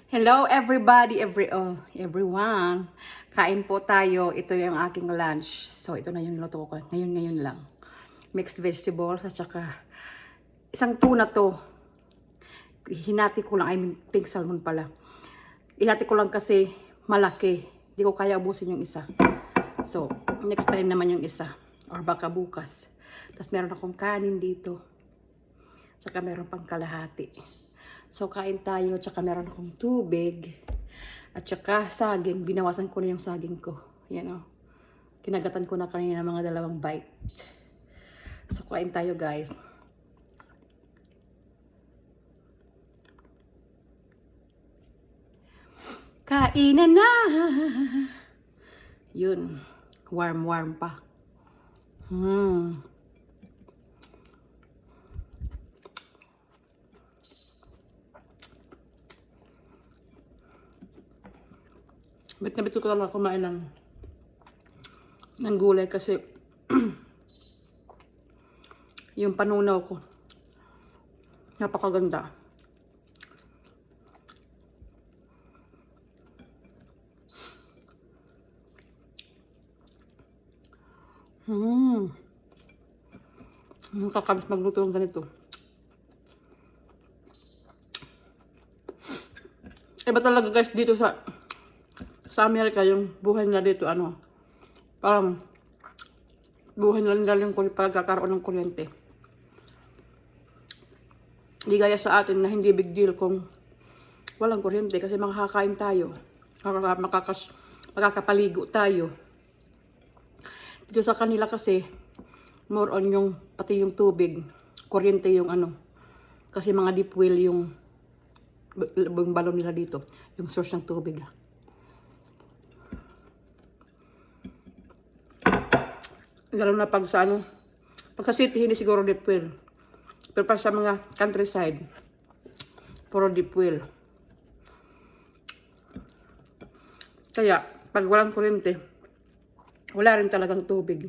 Hello everybody, everyone. Kain po tayo. Ito yung aking lunch. So ito na yung niluto ko. Ngayon lang. Mixed vegetables at saka isang tuna to. Hinati ko lang, I mean pink salmon pala. Hinati ko lang kasi malaki. Hindi ko kaya ubusin yung isa. So next time naman yung isa. Or baka bukas. Tapos meron akong kanin dito. Saka meron pang kalahati. So, kain tayo. Tsaka meron akong tubig. At tsaka saging. Binawasan ko na yung saging ko. Yan o. Kinagatan ko na kanina mga 2 bite. So, kain tayo guys. Kainan na! Yun. Warm pa. Bit na bit ko talaga kumain ng gulay kasi yung panunaw ko napakaganda. Nakakamiss magluto ng ganito. Iba talaga guys dito sa Amerika, yung buhay nila dito, parang buhay nila yung pagkakaroon ng kuryente. Hindi gaya sa atin na hindi big deal kung walang kuryente kasi makakain tayo, makakapaligo tayo. Dito sa kanila kasi, more on yung, pati yung tubig, kuryente yung kasi mga deep well yung balon nila dito, yung source ng tubig. Lalo na pag sa pag sa city, hindi siguro deep well. Pero pa sa mga countryside, puro deep well. Kaya, pag walang kuryente, wala rin talagang tubig.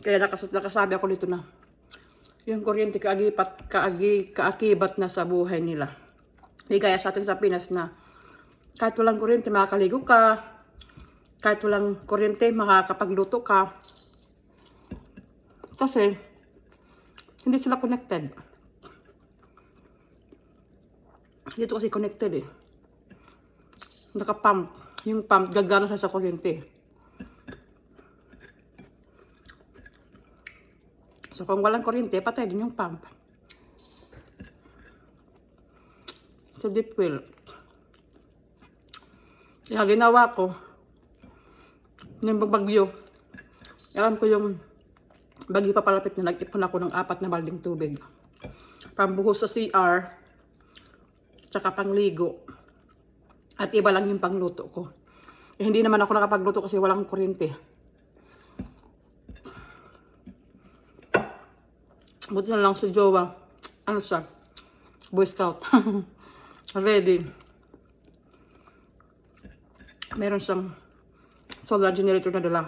Kaya nakasabi ako dito na, yung kuryente kaakibat na sa buhay nila. Hindi kaya sa atin sa Pinas na, kahit walang kuryente, makakaligo ka. Kahit walang kuryente, makakapagluto ka. Kasi, hindi sila connected. Dito kasi connected eh. Naka-pump. Yung pump, gagana sa kuryente. So, kung walang kuryente, patay din yung pump. So, deep well. Kaya ginawa ko, yung bagyo, alam ko yung bagyo papalapit na nag-ipon ako ng 4 na balding tubig. Pambuhos sa CR, tsaka pangligo. At iba lang yung pangluto ko. Eh, hindi naman ako nakapagluto kasi walang kuryente. Buti na lang si Jowa, siya? Boy Scout. Ready. Meron siyang solar generator na dala.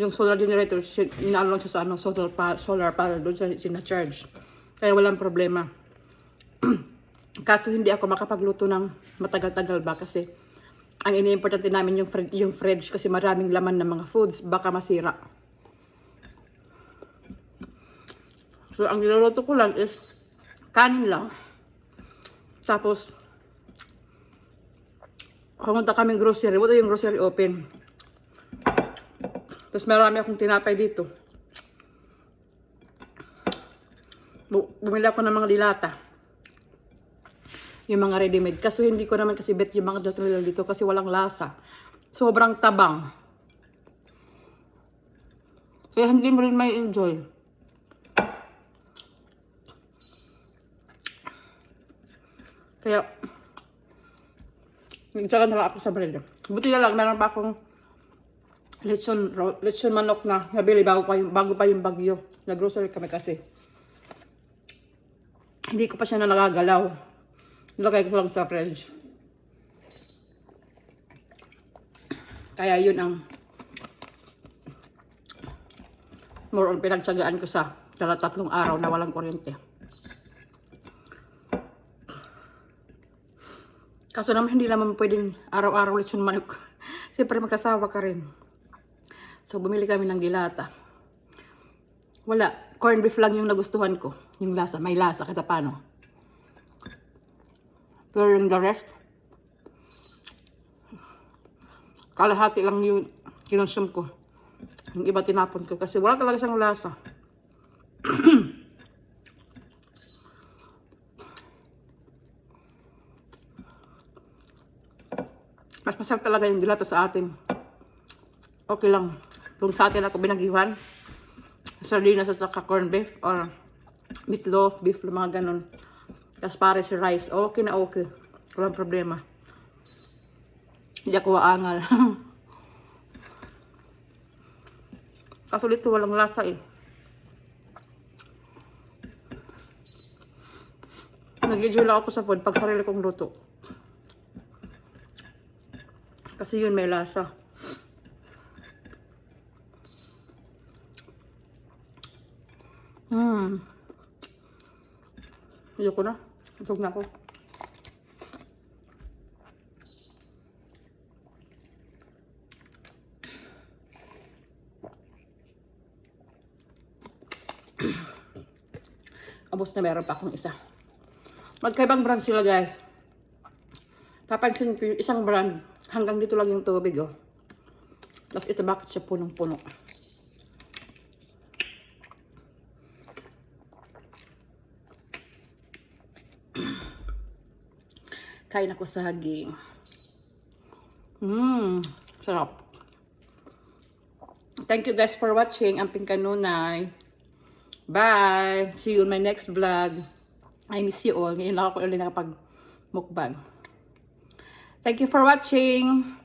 Yung solar generator, inaano lang siya sa solar panel, doon siya sinacharge. Kaya walang problema. Kaso hindi ako makapagluto ng matagal-tagal ba kasi ang ini-importante namin yung fridge kasi maraming laman ng mga foods, baka masira. So ang niluluto ko lang is kanin lang. Tapos pumunta kaming grocery. Wala yung grocery open. Tapos marami akong tinapay dito. Bumili ako ng mga dilata. Yung mga ready-made. Kaso hindi ko naman kasi bet yung mga dilata dito kasi walang lasa. Sobrang tabang. Kaya hindi mo rin may enjoy. Kaya nagtsaga na lang ako sa bread. Buti na lang, meron pa akong lechon manok na nabili bago pa yung bagyo. Nag-grocery kami kasi. Hindi ko pa siya na nagagalaw. Nilagay ko lang sa fridge. Kaya yun ang more on pinagtsagaan ko sa 3 araw na walang kuryente. Kaso naman hindi naman pwedeng araw-araw lechon manok. Siyempre magkasawa ka rin. So bumili kami ng dilata. Wala, corned beef lang yung nagustuhan ko. Yung lasa, may lasa kita paano. Pero yung the rest, kalahati lang yung kinonsum ko. Yung iba tinapon ko kasi wala talaga siyang lasa. Mas masarap talaga yung dilata sa atin. Okay lang. Kung sa atin ako binagiwan, sardinas at saka corned beef or meatloaf, beef, mga ganun. Tapos pare si rice. Okay na okay. Walang problema. Hindi ako waangal. Kaso dito walang lasa eh. Nag-enjoy lang ako sa food pag sarili kong luto. Kasi yun may lasa. Ayoko na. Busog na ako. Abos na meron pa akong isa. Magkaibang brand sila guys. Papansin ko yung isang brand, hanggang dito lang yung tubig oh. Tapos ito bakit siya punong-puno. Kain ako sa saging. Sarap. Thank you guys for watching. Amping Kanunay. Bye! See you in my next vlog. I miss you all. Ngayon lang ako ulit nakapag-mukbang. Thank you for watching.